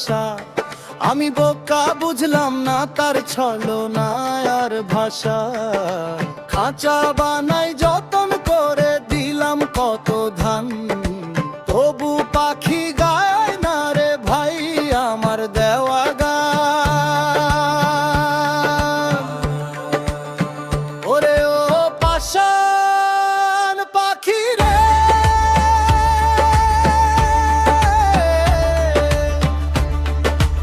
আশা। আমি বোকা বুঝলাম না তার ছলনা আর ভাষা। খাঁচা বানাই যতন করে দিলাম কত ধান, তবু পাখি গায় না রে ভাই আমার দেওয়া গান। ওরে ও পাষাণ পাখি রে,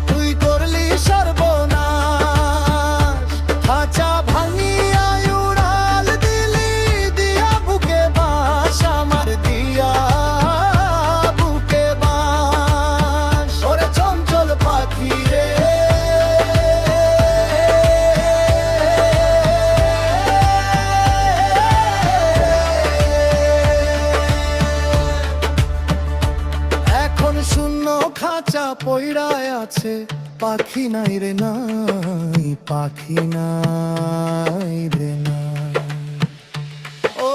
তুই করলি সর্বনাশ। খাঁচা ভাঙিয়া উড়াল দিলি, দিয়া বুকে বাস আমার, দিয়া বুকে বাস। ওরে চঞ্চল পাখি রে, এখন শূন্য খাঁচা পইড়ায় আছে, পাখি নাই রে নাই, পাখি নাই রে নাই। ও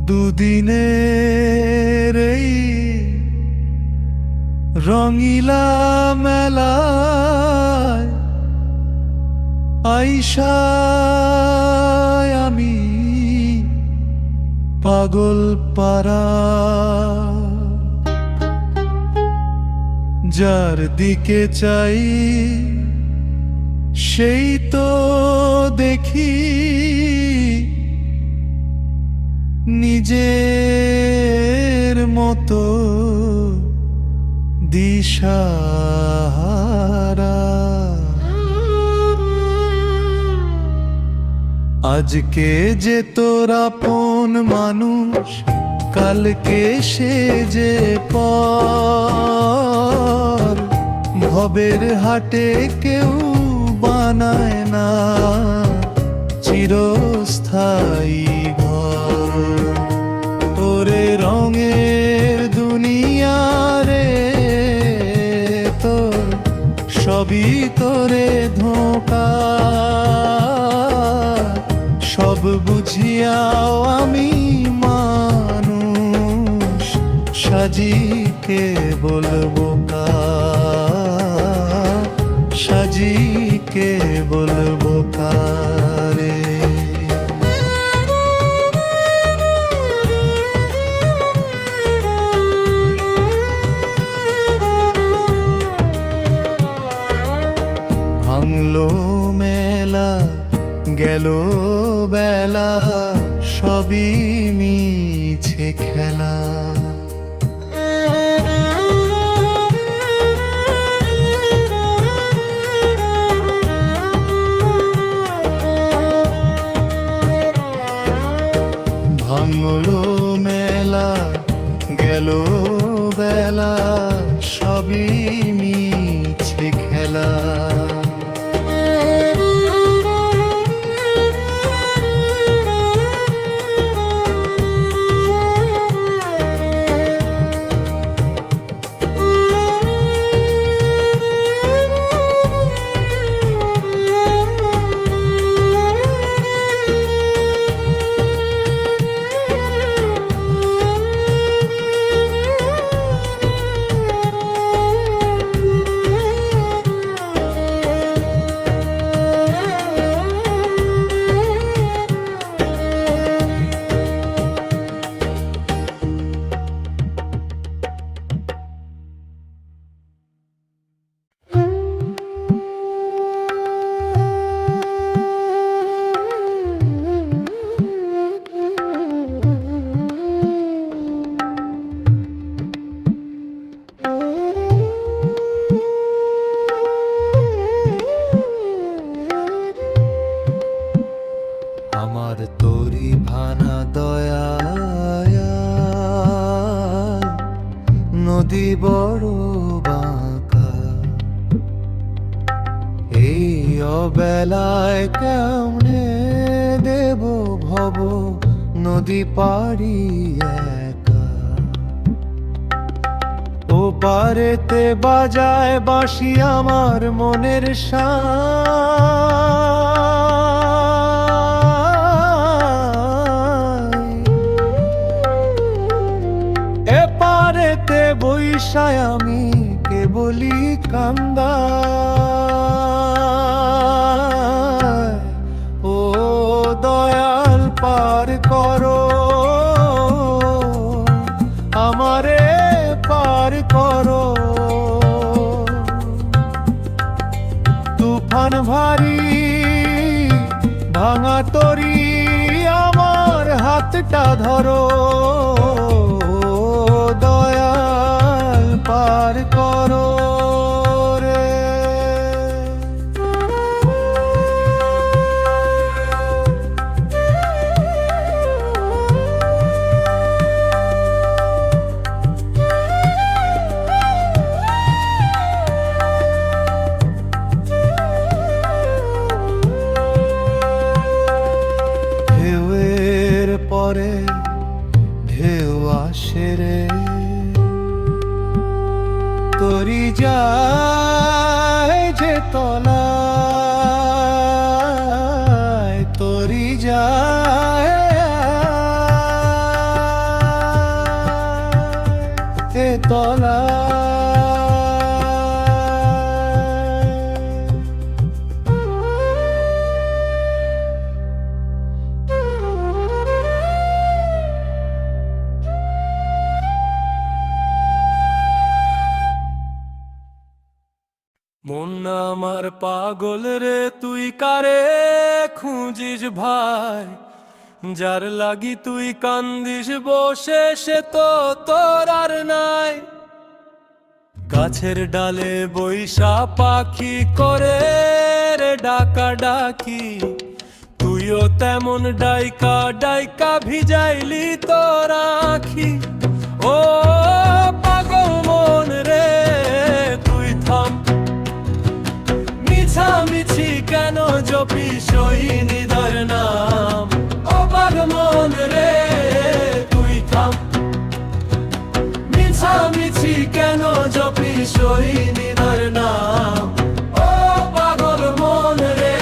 দুদিনের এই রঙিলা মেলায় আইসায় আমি পাগল পারা। যার দিকে চাই সেই তো দেখি, নিজের মতো দিশাহারা। আজকে যে তোর আপন মানুষ, কালকে সে যে পর। ভবের হাটে কেউ বানায় না চিরস্থায়ী ঘর। তোরে রঙের দুনিয়া রে, তোর সবই তোরে ধোঁকা। সব বুঝিয়াও আমি মানুষ সাজিকে বলবো কা, সাজিকে বলবো কারে। ভাঙলো মেলা গেল বেলা, সবই মিছে খেলা। ভাঙলো মেলা গেল বেলা, সবই মিছে খেলা। হানা দয়া নদী বড় বাঁকা, এই অবেলায় কেমনে দেব ভব নদী পাড়ি একা। ও পারেতে বাজায় বাঁশি আমার মনের এ পারেতে বৈশায় আমি কেবলি কান্দা। ও দয়াল পার করো আমারে পার করো। তুফান ভারী ভাঙা তরি আমার হাতটা ধরো, দয়াল পার করো রে। ঢেউয়ের পরে ঢেউ আসে রে, তরি যায় যে তলায়, তরি যায় এ তলায়। মন আমার পাগল রে তুই কারে খুঁজিস ভাই, যার লাগি তুই কান্দিস বসে সে তো তোর আর নাই। গাছের ডালে বৈশা পাখি করে রে ডাকা ডাকি, তুইও তেমন ডাইকা ডাইকা ভিজাইলি তোর আখি। ও পাগল মন রে তুই থাম, মিছামিছি কেন জপিস ওই নিদার নাম। ও পাগল মন রে তুই থাম, মিছামিছি কেন জপিস ওই নিদার নাম। ও পাগল মন রে।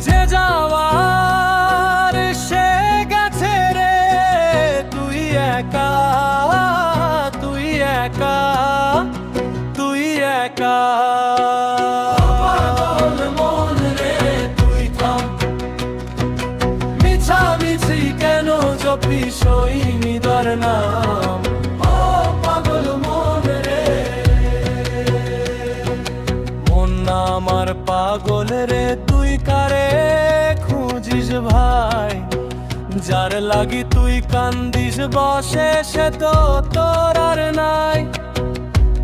যে যাওয়ার সে গেছে রে, তুই একা তুই একা তুই একা। পাগল মন রে তুই থাম, মিছামিছি কেন জপিস ওই নিদার নাম। ও পাগল মন রে। মন আমার পাগল রে তুই কারে খুঁজিস ভাই, যার লাগি তুই কান্দিস বসে সে তো তোর আর নাই।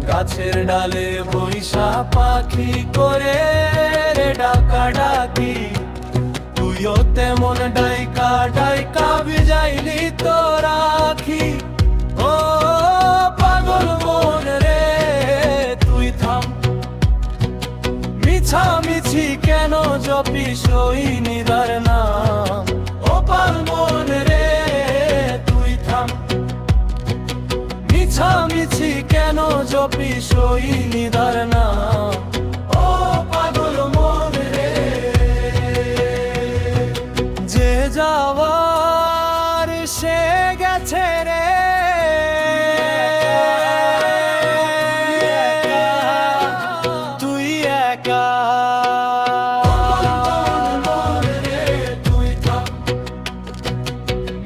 গাছের ডালে বৈশা পাখি করে রে ডাকা ডাকি, তুইও তেমন ডাইকা ডাইকা ভিজাইলি তোর আখি। ও পাগল মন রে তুই থাম, মিছামিছি কেন জপিস ওই নিদার নাম। ও পাগল মন রে তুই থাম, মিছামিছি কেন জপিস ওই নিদার নাম। ও পাগল মন রে। যে যাওয়ার সে গেছে রে, তুই একা।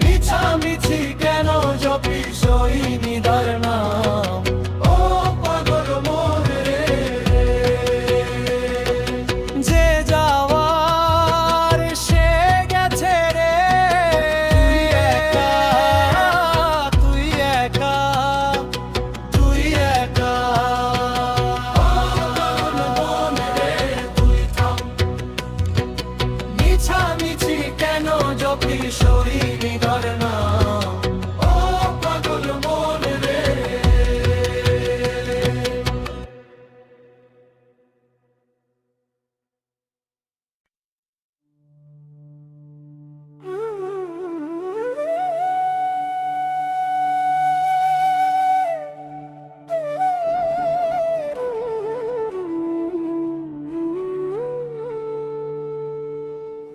মিছামিছি কেন জপিস ওই নিদার নাম। ও পাগল মন রে।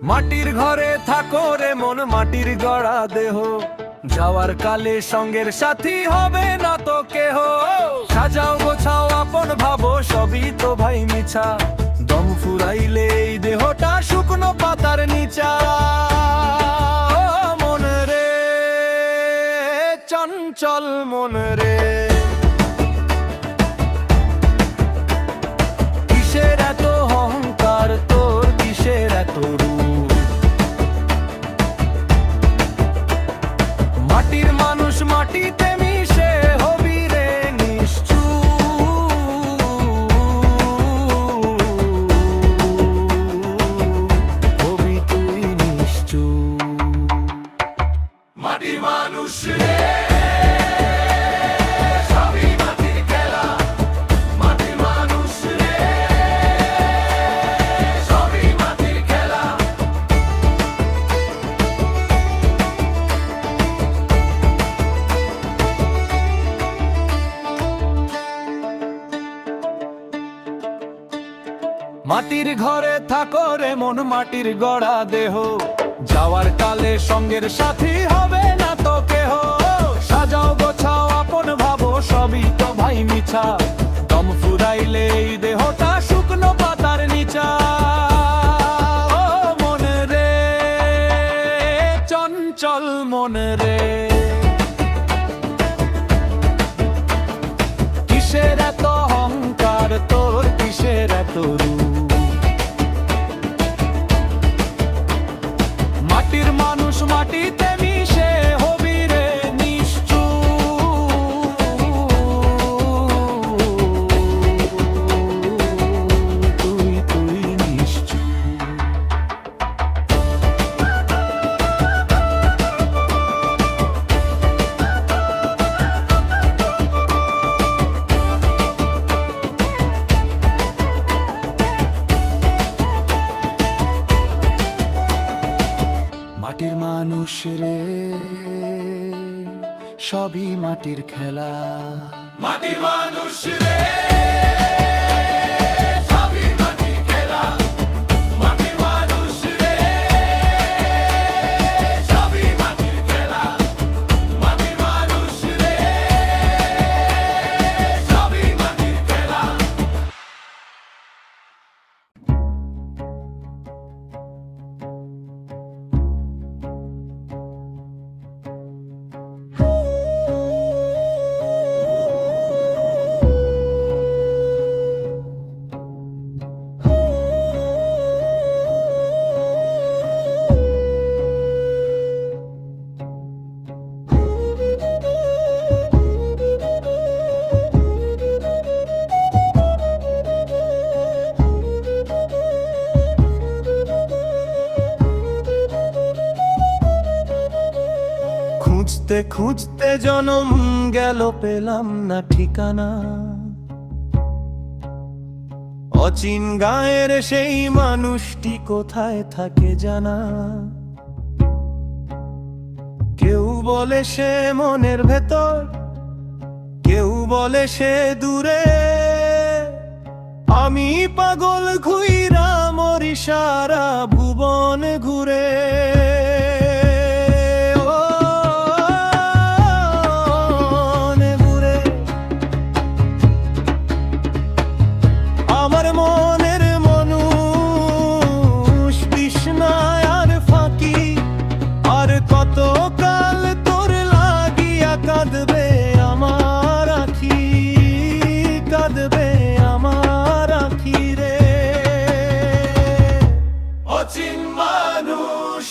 মাটির ঘরে থাকো রে মন মাটির গড়া দেহ, যাওয়ার কালে সঙ্গের সাথী হবে না তো কেহ। সাজাও গোছাও আপন ভাবো সবই তো ভাই মিছা, দম ফুরাইলে এই দেহটা শুকনো পাতার নিচা। মন রে চঞ্চল মন রে, কিসের এত অহংকার তোর, কিসের এত রূপ? মাটির মানুষ মাটিতে মিশে হবি রে নিশ্চুপ, হবি তুই নিশ্চুপ। মাটির মানুষ রে সবই মাটির খেলা, মাটির মানুষ রে সবই মাটির খেলা। মাটির ঘরে থাকো রে মন মাটির গড়া দেহ, যাওয়ার কালে সঙ্গের সাথী হবে না তো কেহ। সাজাও গোছাও আপন ভাবো সবই তো ভাই মিছা, দম ফুরাইলে এই দেহটা শুকনো পাতার নিচা। ও মন রে চঞ্চল মন রে, কিসের এত অহংকার তোর, কিসের এত রূপ? মাটির মানুষ মাটিতে মিশে হবি রে নিশ্চুপ, তুই তুই নিশ্চুপ। মাটির মানুষ রে সবই মাটির খেলা, মাটির মানুষ রে সবই মাটির খেলা, মাটির মানুষ রে সবই মাটির খেলা, মাটির মানুষ রে সবই মাটির খেলা। খুঁজতে খুঁজতে জনম গেল পেলাম না ঠিকানা, অচিন গায়ের সেই মানুষটি কোথায় থাকে জানা। কেউ বলে সে মনের ভেতর, কেউ বলে সে দূরে, আমি পাগল ঘুইরা মরি সারা ভুবন ঘুরে। আমার মনের মানুষ তৃষ্ণায় আর ফাঁকি, আর কত কাল তোর লাগিয়া কাঁদবে আমার আখি, কাঁদবে আমার আখি রে। অচিন মানুষ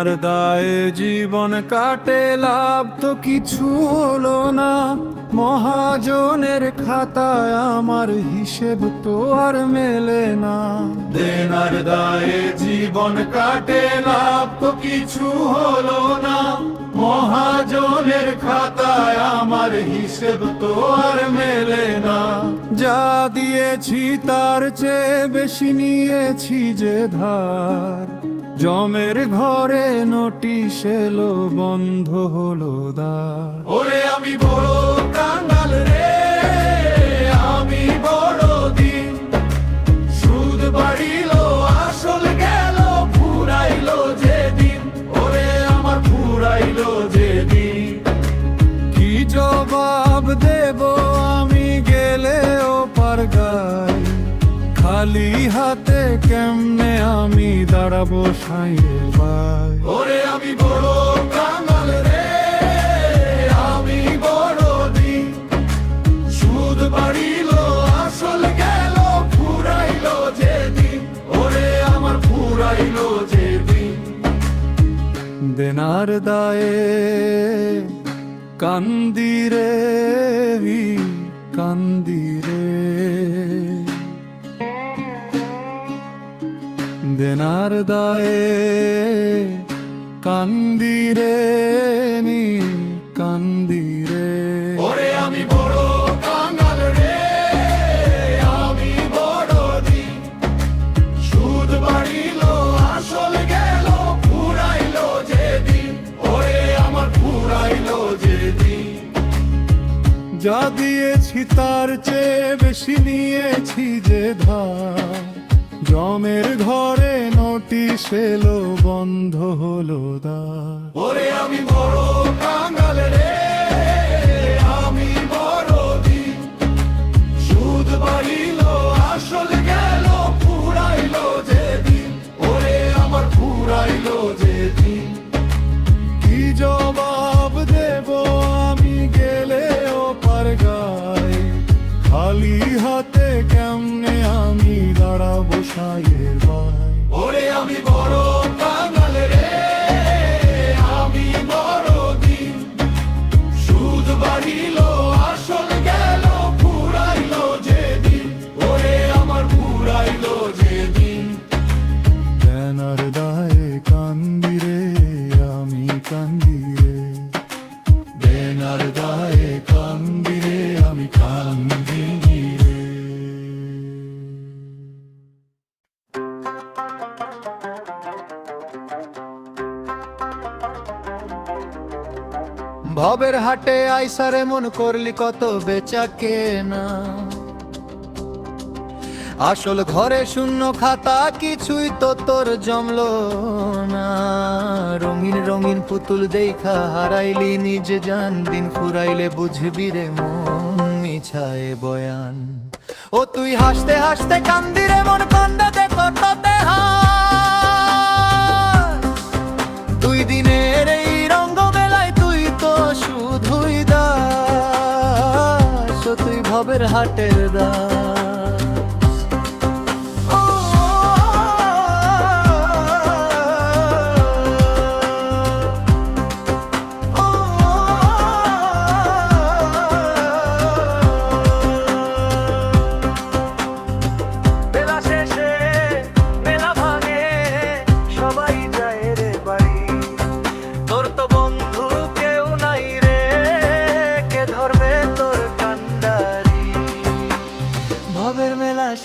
দেনার দায়ে জীবন কাটে, লাভ তো কিছু হলো না। মহাজনের খাতায় আমার হিসেব তো আর মেলে না। দেনার দায়ে জীবন কাটে, লাভ তো কিছু হলো না। মহাজনের খাতায় আমার হিসেব তো আর মেলে না। যা দিয়েছি তার চেয়ে বেশি নিয়েছি যে ধার, জমের ঘরে নোটিশ এলো, বন্ধ হলো দ্বার। ওরে আমি বড় কাঙাল রে, আমি বড় দিন। সুদ বাড়িল আসল গেল, ফুরাইলো যেদিন। ওরে আমার ফুরাইলো যেদিন। কি জবাব দেব আমি গেলে ওপার গায়, খালি হাতে কেমনে আমি দাঁড়াবো সাইয়ের ভাই। ওরে আমি বড় কাঙাল রে, আমি বড় দিন। সুদ বাড়িল আসল গেল, ফুরাইলো যেদিন। ওরে আমার ফুরাইলো যেদিন। দেনার দায়ে কান্দিরে কান্দিরে, দেনার দায়ে কান্দিরে নি কান্দিরে। ওরে আমি বড় কাঙাল রে, আমি বড় দিন। সুদ বাড়িল আসল গেল, ফুরাইলো যেদিন। ওরে আমার ফুরাইলো যেদিন। যা দিয়েছি তার চেয়ে বেশি নিয়েছি যে ধার, জমের ঘরে নোটিশ এলো, বন্ধ হলো দ্বার। ওরে আমি বড় কাঙাল রে, আমি বড় দিন। সুদ বাড়িল আসল গেল, ফুরাইলো যেদিন। ওরে আমার ফুরাইলো যেদিন। কি জবাব দেব আমি গেলে ওপার গায়, খালি হাতে কেমনে আমি দাঁড়াবো সাইয়ের ভাই। ওরে আমি বড় কাঙাল রে, আমি বড় দিন। সুদ বাড়িল আসল গেল, ফুরাইলো যেদিন। ওরে আমার ফুরাইলো যেদিন। দেনার দায়ে কান্দিরে, আমি কান্দিরে। দেনার দায়ে কান্দিরে, আমি কান্দিরে। ভবের হাটে আইসারে মন করলি কত বেচা কেনা, আসল ঘরে শূন্য খাতা, কিছুই তো তোর জমলো না। রঙিন রঙিন পুতুল দেখা হারাইলি নিজে জান, দিন ফুরাইলে বুঝবি রে মন মিছায় বয়ান। ও তুই হাসতে হাসতে কান্দি রে মন, কন্দে দে কততে হার। দুই দিনের এই রঙ্গ মেলায় তুই তো শুধুই দাস, ও তুই ভবের হাটের দাস।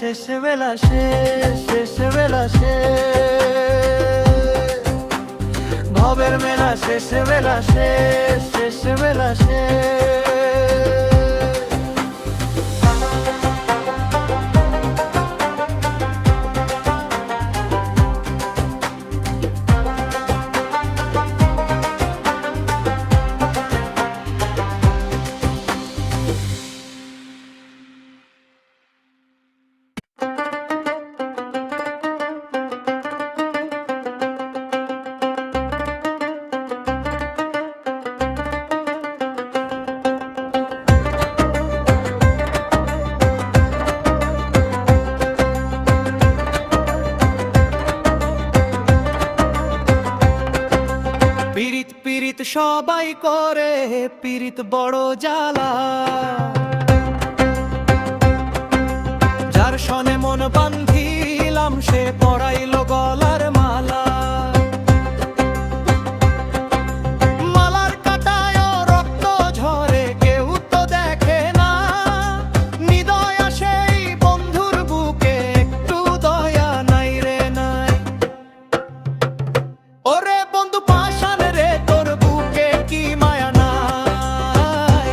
শেষ বেলা শেষ, শেষ বেলা শেষ। ভবের মেলা শেষ বেলা শেষ, শেষ বেলা শেষ। পীড়িত সবাই করে, পীড়িত বড় জ্বালা। যার সনে মন বান্ধিলাম, সে পরাইল গলার মালা। মালার কাটায় রক্ত ঝরে, কেউ তো দেখে না। নিদয় সেই বন্ধুর বুকে, একটু দয়া নাই রে নাই। ওরে বন্ধু পাষাণ রে, তোর বুকে কি মায়া নাই?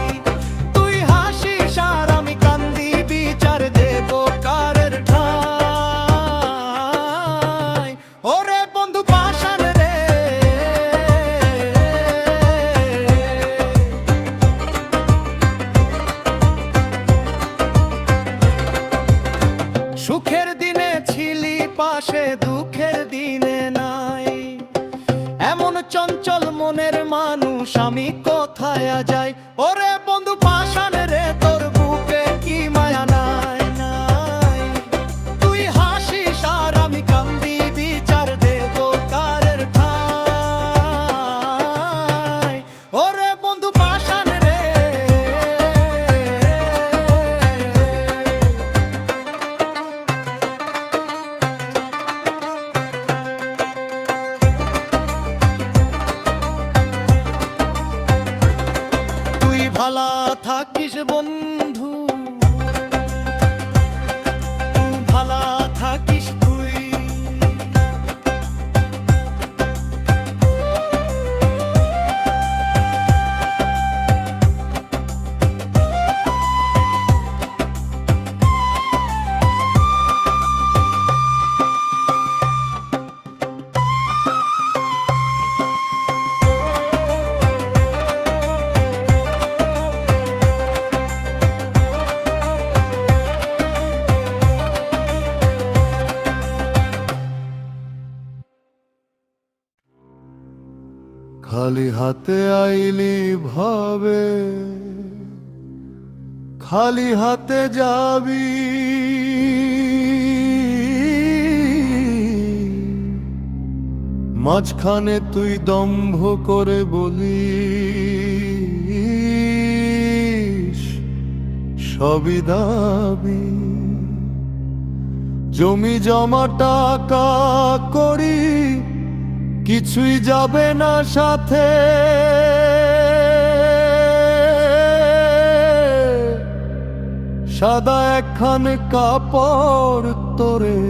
তুই হাসিস আর আমি কান্দি, বিচার দেব কারের ঠাই। ওরে বন্ধু পাষাণ রে। সুখের দিনে ছিলি পাশে, দুঃখের দিনে নাই। এমন চঞ্চল মনের মানুষ আমি কোথায় যাই? ওরে বন্ধু পাষাণ রে, তোর বুকে কি মায়া নাই নাই? তুই হাসিস আর আমি কান্দি, বিচার দেব কারের ঠাই। ওরে বন্ধু পাষাণ রে। ভালা থাকিস বন্ধু, ভালা থাকিস তুই। খালি হাতে আইলি ভাবে, খালি হাতে যাবি। মাঝখানে তুই দম্ভ করে বলিস সবই দাবি। জমি জমা টাকা করি, কিছুই যাবে না সাথে। সাদা একখান কাপড় তোরে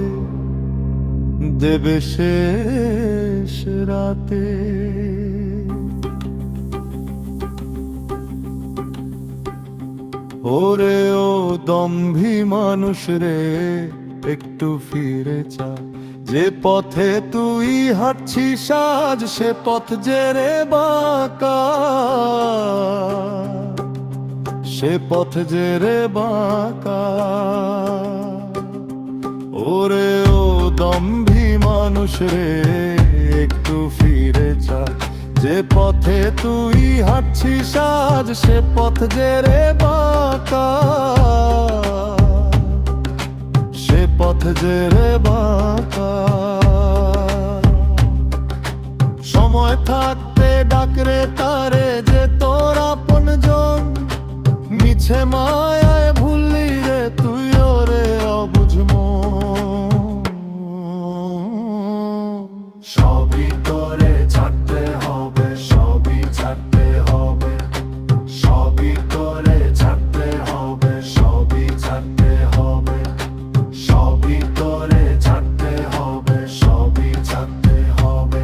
দেবে শেষ রাতে। ওরে ও দম্ভী মানুষ রে, একটু ফিরে চা। যে পথে তুই হাঁটছিস আজ, সে পথ যে রে বাঁকা। সে পথ যে রে বাঁকা। ওরে ও দম্ভী মানুষ রে, একটু ফিরে চা। যে পথে তুই হাঁটছিস আজ, সে পথ যে রে বাঁকা। সে পথ যে রে বাঁকা। সময় থাকতে ডাকরে তারে, যে তোর আপনজন। মিছে মায়ায় ভুললি রে তুই, ওরে অবুঝ মন। সবই তোরে ছাড়তে হবে, সবই ছাড়তে হবে। সবই তোরে ছাড়তে হবে, সবই ছাড়তে হবে। সবই তোরে ছাড়তে হবে, সবই ছাড়তে হবে।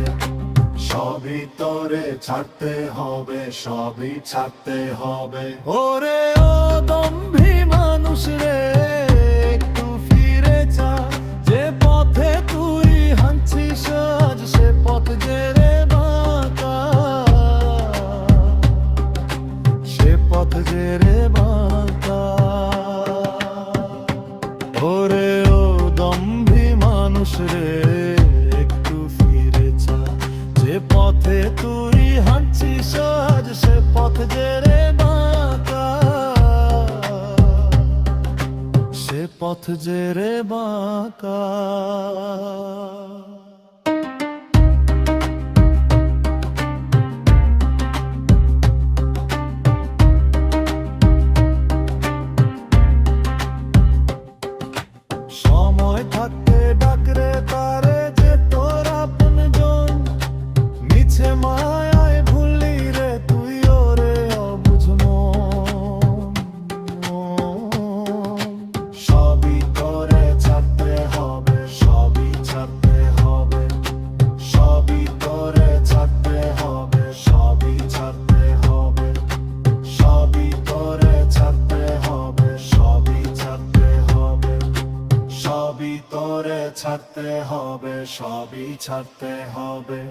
সবই তোরে ছাড়তে হবে, সবই ছাড়তে হবে। ওরে ও দম্ভী মানুষ রে, একটু ফিরে চা। যে পথে তুই হাঁটছিস আজ, সে পথ যে রে বাঁকা। সে পথ যে রে বাঁকা। ওরে ও দম্ভী মানুষ রে, একটু ফিরে চা। যে পথে তুই হাঁটছিস আজ, সে পথ যে রে বাঁকা। সে পথ যে রে বাঁকা। সবই তোরে ছাড়তে হবে, সবই ছাড়তে হবে।